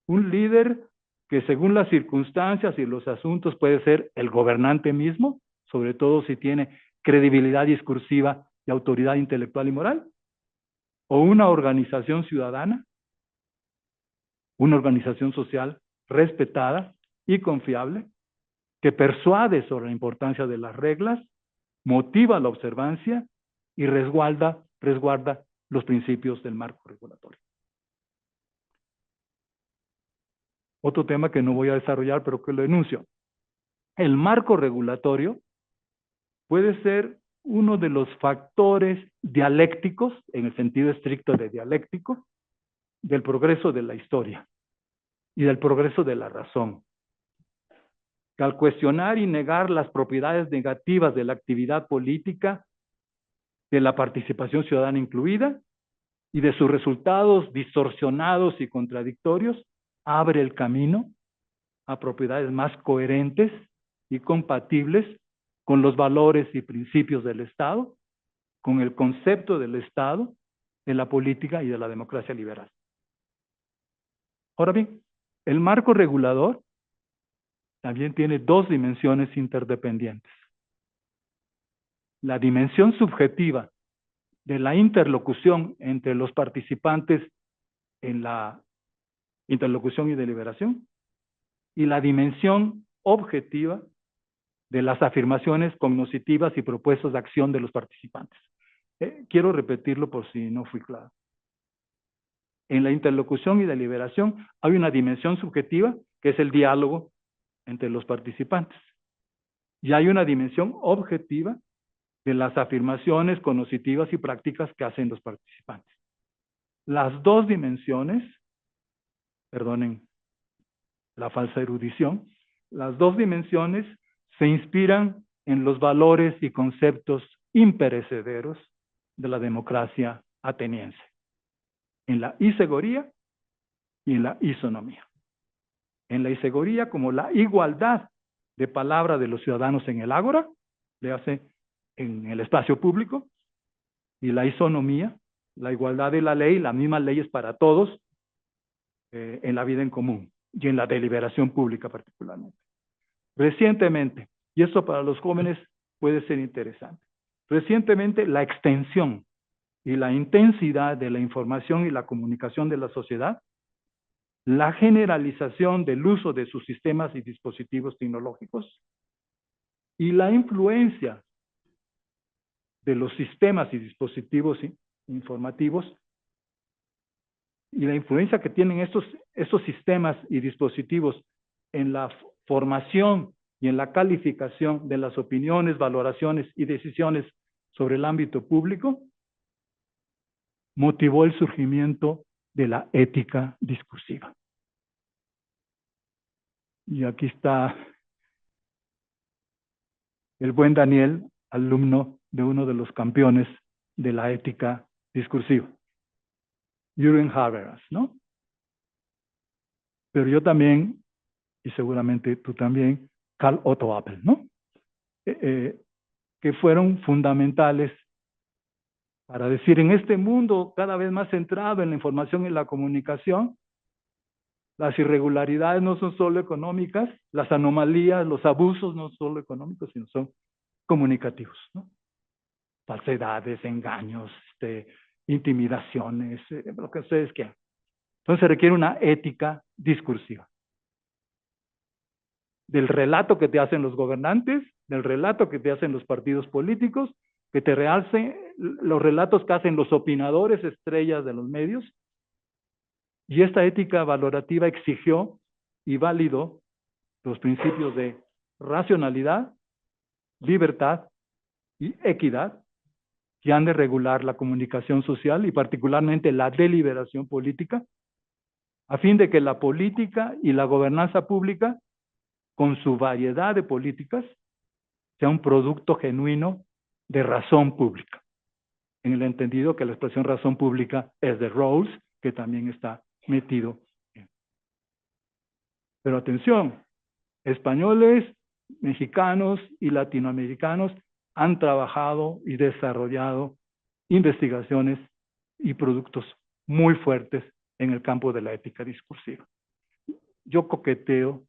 Un líder que según las circunstancias y los asuntos puede ser el gobernante mismo, sobre todo si tiene credibilidad discursiva y autoridad intelectual y moral, o una organización ciudadana, una organización social respetada y confiable, que persuade sobre la importancia de las reglas, motiva la observancia y resguarda los principios del marco regulatorio. Otro tema que no voy a desarrollar, pero que lo enuncio. El marco regulatorio puede ser uno de los factores dialécticos, en el sentido estricto de dialéctico, del progreso de la historia y del progreso de la razón. Que al cuestionar y negar las propiedades negativas de la actividad política, de la participación ciudadana incluida, y de sus resultados distorsionados y contradictorios, abre el camino a propiedades más coherentes y compatibles con los valores y principios del Estado, con el concepto del Estado, de la política y de la democracia liberal. Ahora bien, el marco regulador también tiene dos dimensiones interdependientes. La dimensión subjetiva de la interlocución entre los participantes en la interlocución y deliberación, y la dimensión objetiva de las afirmaciones cognitivas y propuestas de acción de los participantes. Quiero repetirlo por si no fui claro. En la interlocución y deliberación hay una dimensión subjetiva que es el diálogo entre los participantes. Y hay una dimensión objetiva de las afirmaciones cognitivas y prácticas que hacen los participantes. Las dos dimensiones, perdonen la falsa erudición, las dos dimensiones se inspiran en los valores y conceptos imperecederos de la democracia ateniense, en la isegoría y en la isonomía. En la isegoría como la igualdad de palabra de los ciudadanos en el ágora, le hace en el espacio público, y la isonomía, la igualdad de la ley, las mismas leyes para todos en la vida en común y en la deliberación pública particularmente. Recientemente, y esto para los jóvenes puede ser interesante, recientemente la extensión y la intensidad de la información y la comunicación de la sociedad, la generalización del uso de sus sistemas y dispositivos tecnológicos y la influencia de los sistemas y dispositivos informativos y la influencia que tienen estos sistemas y dispositivos en la formación y en la calificación de las opiniones, valoraciones y decisiones sobre el ámbito público, motivó el surgimiento de la ética discursiva. Y aquí está el buen Daniel, alumno de uno de los campeones de la ética discursiva, Jürgen Habermas, ¿no? Pero yo también, y seguramente tú también, Karl Otto Appel, ¿no? Que fueron fundamentales para decir, en este mundo cada vez más centrado en la información y la comunicación, las irregularidades no son solo económicas, las anomalías, los abusos no son solo económicos, sino son comunicativos, ¿no? falsedades, engaños, intimidaciones, lo que ustedes quieran. Entonces se requiere una ética discursiva. Del relato que te hacen los gobernantes, del relato que te hacen los partidos políticos, que te realcen los relatos que hacen los opinadores estrellas de los medios. Y esta ética valorativa exigió y validó los principios de racionalidad, libertad y equidad que han de regular la comunicación social y particularmente la deliberación política, a fin de que la política y la gobernanza pública, con su variedad de políticas, sea un producto genuino de razón pública. En el entendido que la expresión razón pública es de Rawls, que también está metido. Pero atención, españoles, mexicanos y latinoamericanos han trabajado y desarrollado investigaciones y productos muy fuertes en el campo de la ética discursiva. Yo coqueteo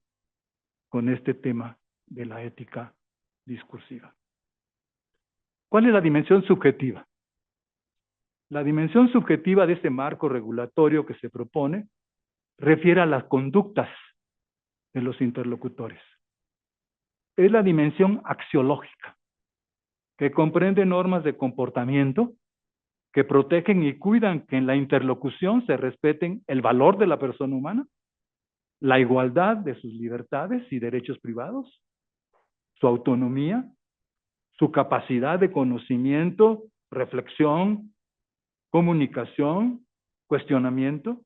con este tema de la ética discursiva. ¿Cuál es la dimensión subjetiva? La dimensión subjetiva de este marco regulatorio que se propone refiere a las conductas de los interlocutores. Es la dimensión axiológica, que comprende normas de comportamiento que protegen y cuidan que en la interlocución se respeten el valor de la persona humana, la igualdad de sus libertades y derechos privados, su autonomía, su capacidad de conocimiento, reflexión, comunicación, cuestionamiento.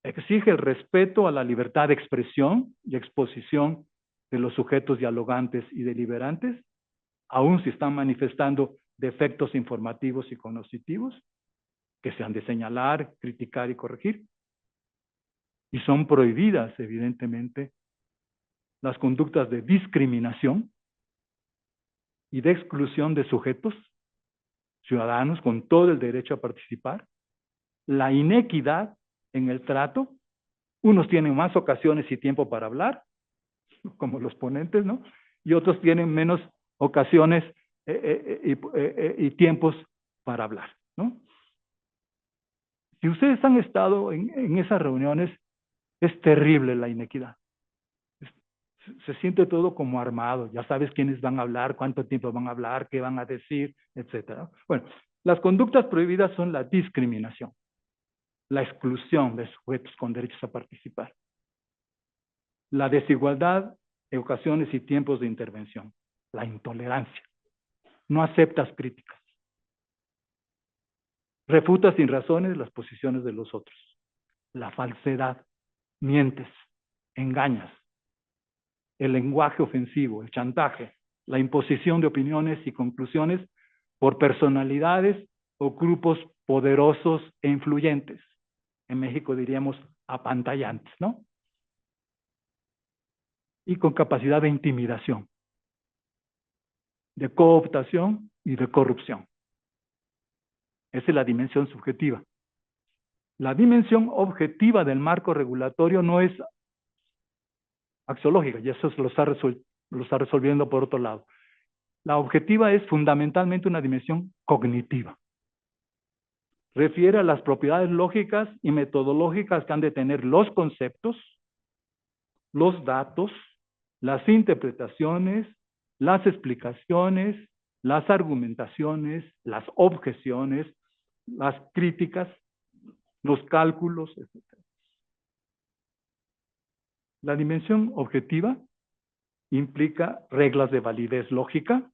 Exige el respeto a la libertad de expresión y exposición de los sujetos dialogantes y deliberantes, aun si están manifestando defectos informativos y cognitivos, que se han de señalar, criticar y corregir. Y son prohibidas, evidentemente, las conductas de discriminación y de exclusión de sujetos, ciudadanos con todo el derecho a participar, la inequidad en el trato, unos tienen más ocasiones y tiempo para hablar, como los ponentes, ¿no? Y otros tienen menos ocasiones y tiempos para hablar, ¿no? Si ustedes han estado en esas reuniones, es terrible la inequidad. Se siente todo como armado, ya sabes quiénes van a hablar, cuánto tiempo van a hablar, qué van a decir, etcétera. Bueno, las conductas prohibidas son la discriminación, la exclusión de sujetos con derechos a participar, la desigualdad de ocasiones y tiempos de intervención, la intolerancia, no aceptas críticas, refutas sin razones las posiciones de los otros, la falsedad, mientes, engañas, el lenguaje ofensivo, el chantaje, la imposición de opiniones y conclusiones por personalidades o grupos poderosos e influyentes. En México diríamos apantallantes, ¿no? Y con capacidad de intimidación, de cooptación y de corrupción. Esa es la dimensión subjetiva. La dimensión objetiva del marco regulatorio no es axiológica, y eso lo está resolviendo por otro lado. La objetiva es fundamentalmente una dimensión cognitiva. Refiere a las propiedades lógicas y metodológicas que han de tener los conceptos, los datos, las interpretaciones, las explicaciones, las argumentaciones, las objeciones, las críticas, los cálculos, etc. La dimensión objetiva implica reglas de validez lógica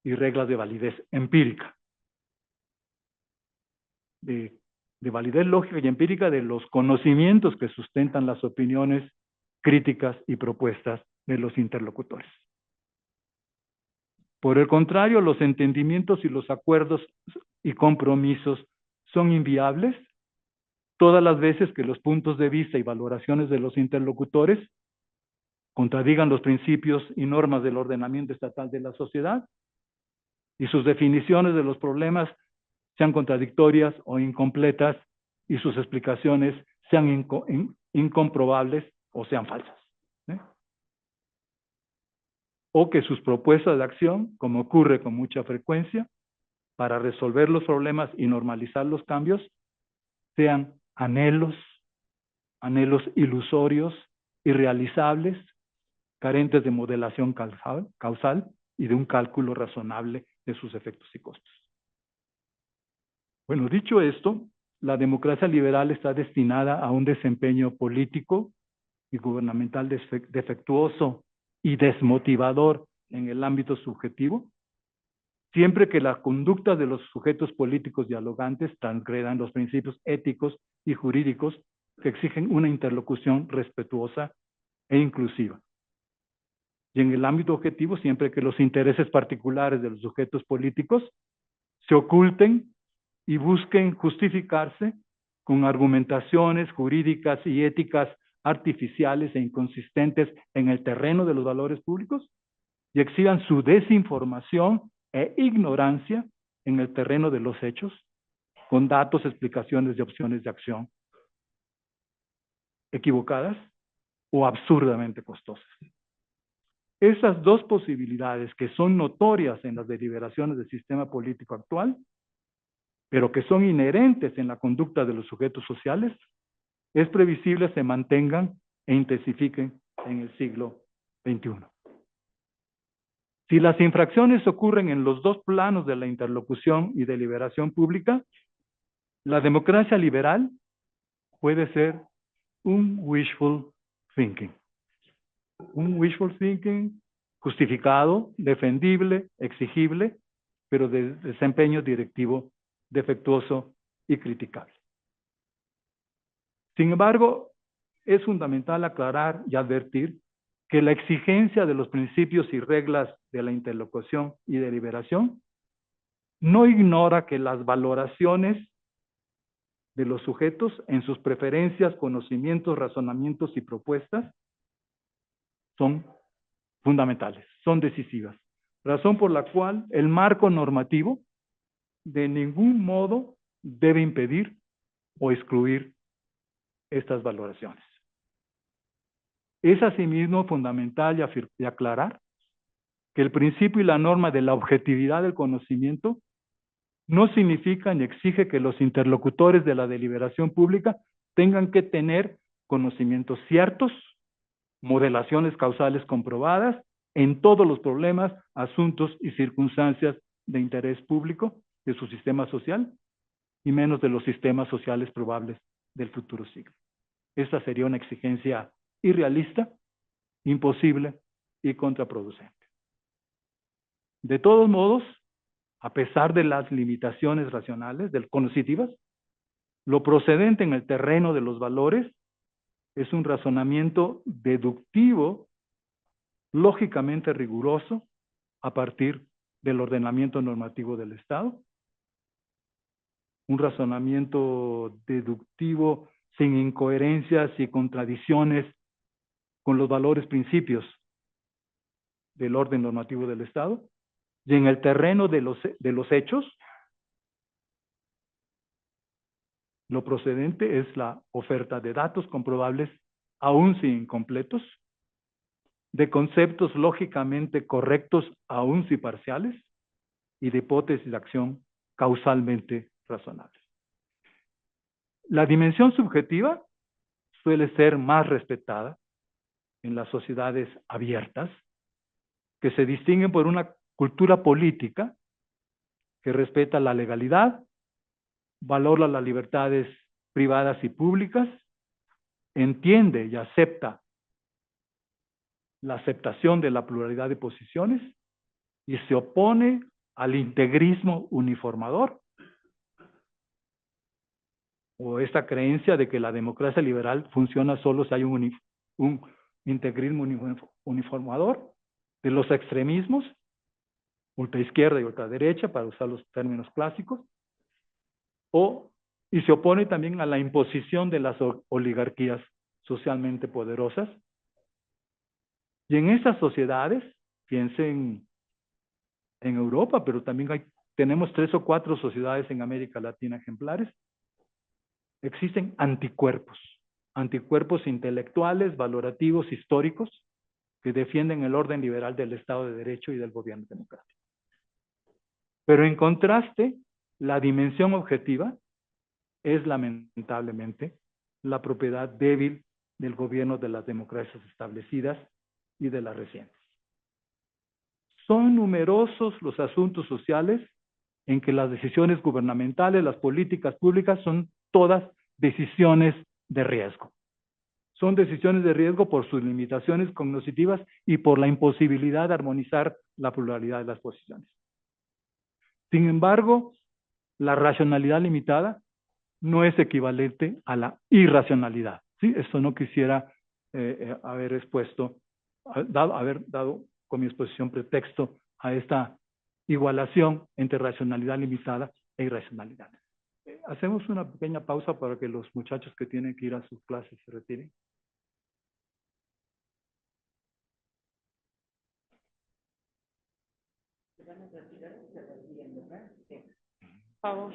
y reglas de validez empírica. De validez lógica y empírica de los conocimientos que sustentan las opiniones, críticas y propuestas de los interlocutores. Por el contrario, los entendimientos y los acuerdos y compromisos son inviables todas las veces que los puntos de vista y valoraciones de los interlocutores contradigan los principios y normas del ordenamiento estatal de la sociedad y sus definiciones de los problemas sean contradictorias o incompletas y sus explicaciones sean incomprobables o sean falsas. o que sus propuestas de acción, como ocurre con mucha frecuencia, para resolver los problemas y normalizar los cambios, sean anhelos ilusorios, irrealizables, carentes de modelación causal y de un cálculo razonable de sus efectos y costos. Bueno, dicho esto, la democracia liberal está destinada a un desempeño político y gubernamental defectuoso y desmotivador en el ámbito subjetivo, siempre que la conducta de los sujetos políticos dialogantes transgredan los principios éticos y jurídicos que exigen una interlocución respetuosa e inclusiva. Y en el ámbito objetivo, siempre que los intereses particulares de los sujetos políticos se oculten y busquen justificarse con argumentaciones jurídicas y éticas artificiales e inconsistentes en el terreno de los valores públicos y exhiban su desinformación e ignorancia en el terreno de los hechos, con datos, explicaciones y opciones de acción equivocadas o absurdamente costosas. Esas dos posibilidades que son notorias en las deliberaciones del sistema político actual, pero que son inherentes en la conducta de los sujetos sociales, es previsible se mantengan e intensifiquen en el siglo XXI. Si las infracciones ocurren en los dos planos de la interlocución y deliberación pública, la democracia liberal puede ser un wishful thinking. Un wishful thinking justificado, defendible, exigible, pero de desempeño directivo defectuoso y criticable. Sin embargo, es fundamental aclarar y advertir que la exigencia de los principios y reglas de la interlocución y deliberación no ignora que las valoraciones de los sujetos en sus preferencias, conocimientos, razonamientos y propuestas son fundamentales, son decisivas. Razón por la cual el marco normativo de ningún modo debe impedir o excluir estas valoraciones. Es asimismo fundamental y aclarar que el principio y la norma de la objetividad del conocimiento no significa ni exige que los interlocutores de la deliberación pública tengan que tener conocimientos ciertos, modelaciones causales comprobadas en todos los problemas, asuntos y circunstancias de interés público de su sistema social y menos de los sistemas sociales probables del futuro siglo. Esta sería una exigencia irrealista, imposible y contraproducente. De todos modos, a pesar de las limitaciones racionales, cognitivas, lo procedente en el terreno de los valores es un razonamiento deductivo, lógicamente riguroso, a partir del ordenamiento normativo del Estado. Un razonamiento deductivo sin incoherencias y contradicciones con los valores principios del orden normativo del Estado. Y en el terreno de los hechos, lo procedente es la oferta de datos comprobables, aún si incompletos, de conceptos lógicamente correctos, aún si parciales, y de hipótesis de acción causalmente razonables. La dimensión subjetiva suele ser más respetada en las sociedades abiertas, que se distinguen por una cultura política que respeta la legalidad, valora las libertades privadas y públicas, entiende y acepta la aceptación de la pluralidad de posiciones y se opone al integrismo uniformador o esta creencia de que la democracia liberal funciona solo si hay un integrismo uniformador de los extremismos, ultraizquierda y ultraderecha, para usar los términos clásicos, y se opone también a la imposición de las oligarquías socialmente poderosas. Y en esas sociedades, piensen en Europa, pero también tenemos 3 o 4 sociedades en América Latina ejemplares, existen anticuerpos intelectuales, valorativos, históricos, que defienden el orden liberal del Estado de Derecho y del gobierno democrático. Pero en contraste, la dimensión objetiva es lamentablemente la propiedad débil del gobierno de las democracias establecidas y de las recientes. Son numerosos los asuntos sociales en que las decisiones gubernamentales, las políticas públicas son todas decisiones de riesgo. Son decisiones de riesgo por sus limitaciones cognitivas y por la imposibilidad de armonizar la pluralidad de las posiciones. Sin embargo, la racionalidad limitada no es equivalente a la irracionalidad. ¿Sí? Esto no quisiera haber expuesto, haber dado con mi exposición pretexto a esta igualación entre racionalidad limitada e irracionalidad. Hacemos una pequeña pausa para que los muchachos que tienen que ir a sus clases se retiren. Por favor.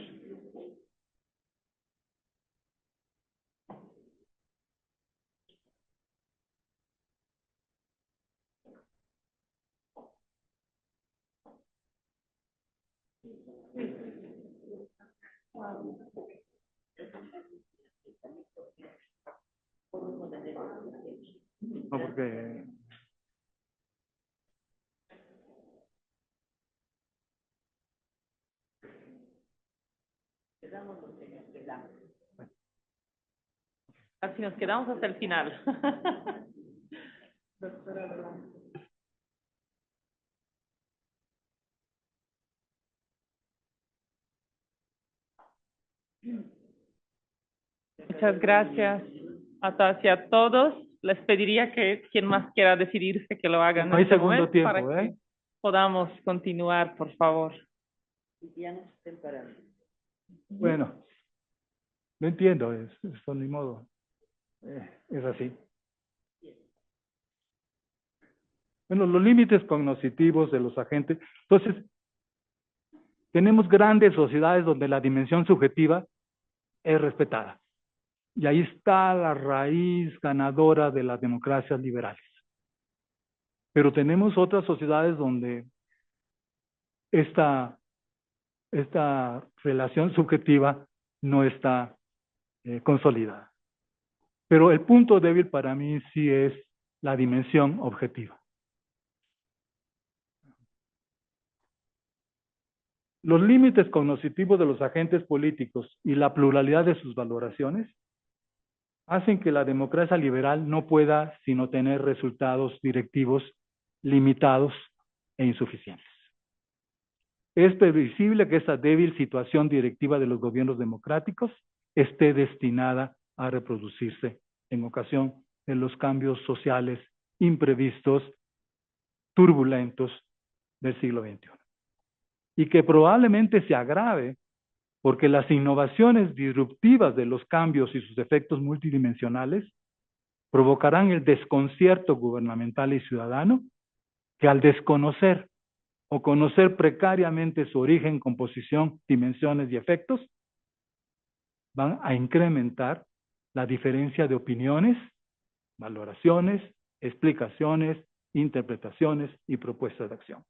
No, porque Así nos quedamos hasta el final. Muchas gracias a todas y a todos. Les pediría que quien más quiera decidirse que lo haga en no hay este segundo momento tiempo, para que podamos continuar, por favor. Bueno, no entiendo, esto ni modo. Es así. Bueno, los límites cognitivos de los agentes. Entonces, tenemos grandes sociedades donde la dimensión subjetiva es respetada. Y ahí está la raíz ganadora de las democracias liberales. Pero tenemos otras sociedades donde esta relación subjetiva no está consolidada. Pero el punto débil para mí sí es la dimensión objetiva. Los límites cognitivos de los agentes políticos y la pluralidad de sus valoraciones hacen que la democracia liberal no pueda sino tener resultados directivos limitados e insuficientes. Es previsible que esta débil situación directiva de los gobiernos democráticos esté destinada a reproducirse en ocasión de los cambios sociales imprevistos, turbulentos del siglo XXI. Y que probablemente se agrave porque las innovaciones disruptivas de los cambios y sus efectos multidimensionales provocarán el desconcierto gubernamental y ciudadano que al desconocer o conocer precariamente su origen, composición, dimensiones y efectos, van a incrementar la diferencia de opiniones, valoraciones, explicaciones, interpretaciones y propuestas de acción.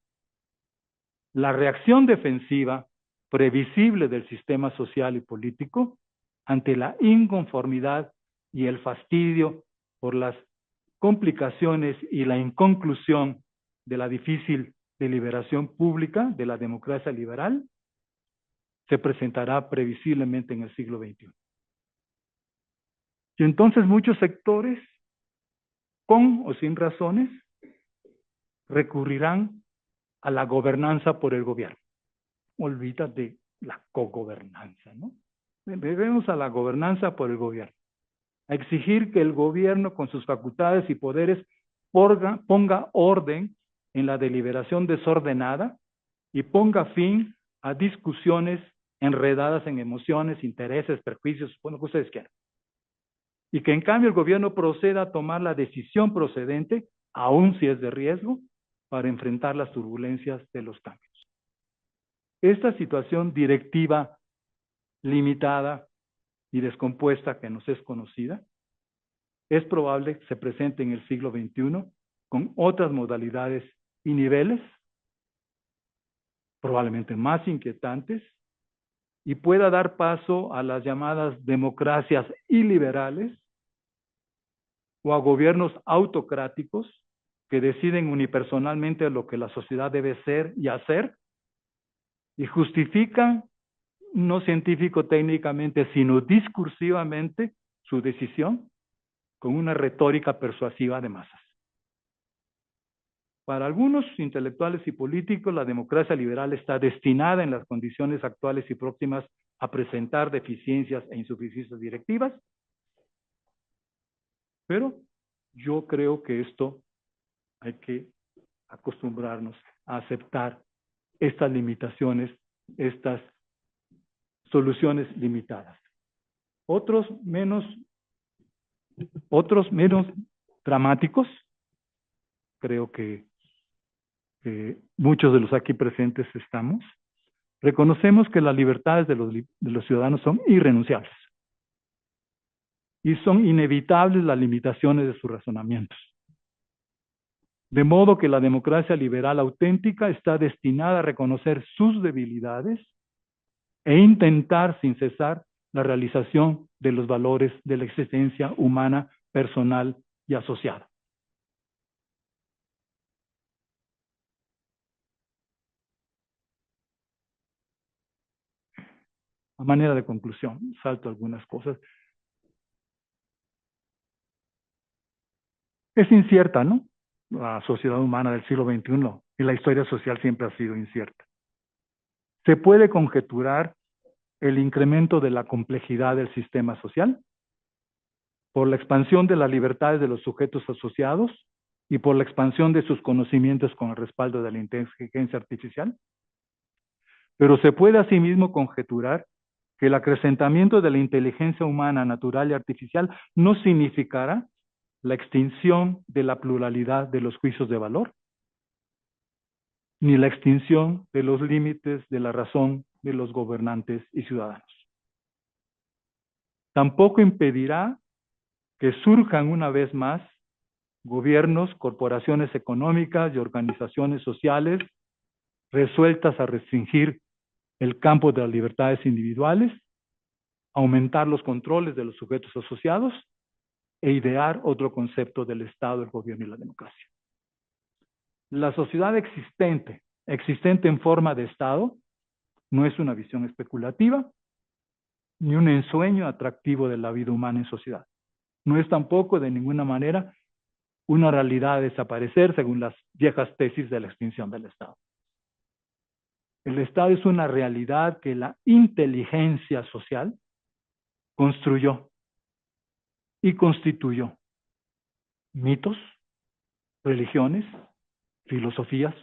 La reacción defensiva previsible del sistema social y político ante la inconformidad y el fastidio por las complicaciones y la inconclusión de la difícil deliberación pública de la democracia liberal se presentará previsiblemente en el siglo XXI. Y entonces muchos sectores, con o sin razones, recurrirán a la gobernanza por el gobierno. Olvídate de la cogobernanza, ¿no? Debemos a la gobernanza por el gobierno, a exigir que el gobierno con sus facultades y poderes ponga orden en la deliberación desordenada y ponga fin a discusiones enredadas en emociones, intereses, prejuicios, bueno, que ustedes quieran. Y que en cambio el gobierno proceda a tomar la decisión procedente, aun si es de riesgo, para enfrentar las turbulencias de los cambios. Esta situación directiva, limitada y descompuesta que nos es conocida, es probable que se presente en el siglo XXI con otras modalidades y niveles, probablemente más inquietantes, y pueda dar paso a las llamadas democracias iliberales o a gobiernos autocráticos que deciden unipersonalmente lo que la sociedad debe ser y hacer y justifican, no científico-técnicamente, sino discursivamente, su decisión con una retórica persuasiva de masas. Para algunos intelectuales y políticos, la democracia liberal está destinada en las condiciones actuales y próximas a presentar deficiencias e insuficiencias directivas, pero yo creo que esto hay que acostumbrarnos a aceptar estas limitaciones, estas soluciones limitadas. Otros menos dramáticos, creo que muchos de los aquí presentes estamos, reconocemos que las libertades de los ciudadanos son irrenunciables y son inevitables las limitaciones de sus razonamientos. De modo que la democracia liberal auténtica está destinada a reconocer sus debilidades e intentar sin cesar la realización de los valores de la existencia humana, personal y asociada. A manera de conclusión, salto algunas cosas. Es incierta, ¿no? La sociedad humana del siglo XXI y la historia social siempre ha sido incierta. Se puede conjeturar el incremento de la complejidad del sistema social por la expansión de las libertades de los sujetos asociados y por la expansión de sus conocimientos con el respaldo de la inteligencia artificial. Pero se puede asimismo conjeturar que el acrecentamiento de la inteligencia humana, natural y artificial no significará la extinción de la pluralidad de los juicios de valor, ni la extinción de los límites de la razón de los gobernantes y ciudadanos. Tampoco impedirá que surjan una vez más gobiernos, corporaciones económicas y organizaciones sociales resueltas a restringir el campo de las libertades individuales, aumentar los controles de los sujetos asociados e idear otro concepto del Estado, el gobierno y la democracia. La sociedad existente en forma de Estado, no es una visión especulativa, ni un ensueño atractivo de la vida humana en sociedad. No es tampoco de ninguna manera una realidad a desaparecer según las viejas tesis de la extinción del Estado. El Estado es una realidad que la inteligencia social construyó y constituyó mitos, religiones, filosofías,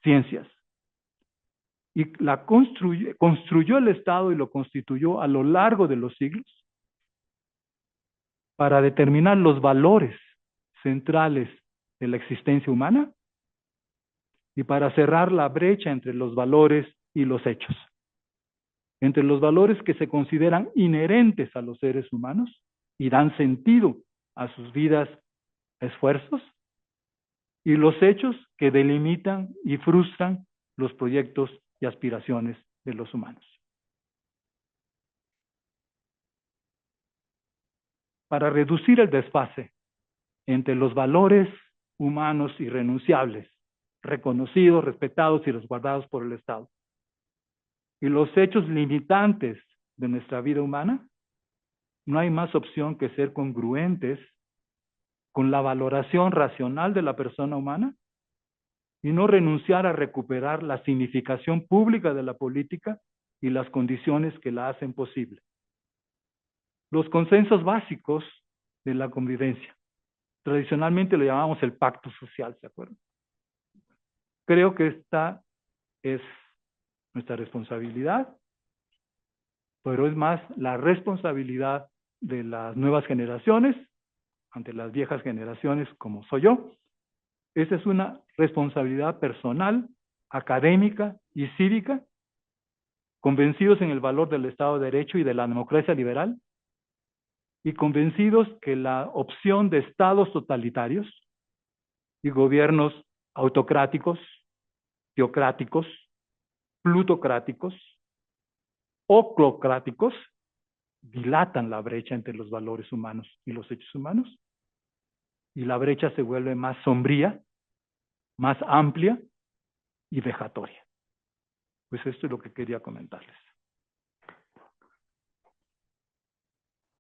ciencias. Y la construyó el Estado y lo constituyó a lo largo de los siglos para determinar los valores centrales de la existencia humana y para cerrar la brecha entre los valores y los hechos, entre los valores que se consideran inherentes a los seres humanos y dan sentido a sus vidas, esfuerzos, y los hechos que delimitan y frustran los proyectos y aspiraciones de los humanos. Para reducir el desfase entre los valores humanos irrenunciables, reconocidos, respetados y resguardados por el Estado, y los hechos limitantes de nuestra vida humana, no hay más opción que ser congruentes con la valoración racional de la persona humana y no renunciar a recuperar la significación pública de la política y las condiciones que la hacen posible. Los consensos básicos de la convivencia. Tradicionalmente lo llamamos el pacto social, ¿se acuerdan? Creo que esta es nuestra responsabilidad, pero es más la responsabilidad de las nuevas generaciones ante las viejas generaciones como soy yo. Esa es una responsabilidad personal, académica y cívica, convencidos en el valor del Estado de Derecho y de la democracia liberal, y convencidos que la opción de estados totalitarios y gobiernos autocráticos, teocráticos, plutocráticos, oclocráticos, dilatan la brecha entre los valores humanos y los hechos humanos, y la brecha se vuelve más sombría, más amplia y vejatoria. Pues esto es lo que quería comentarles.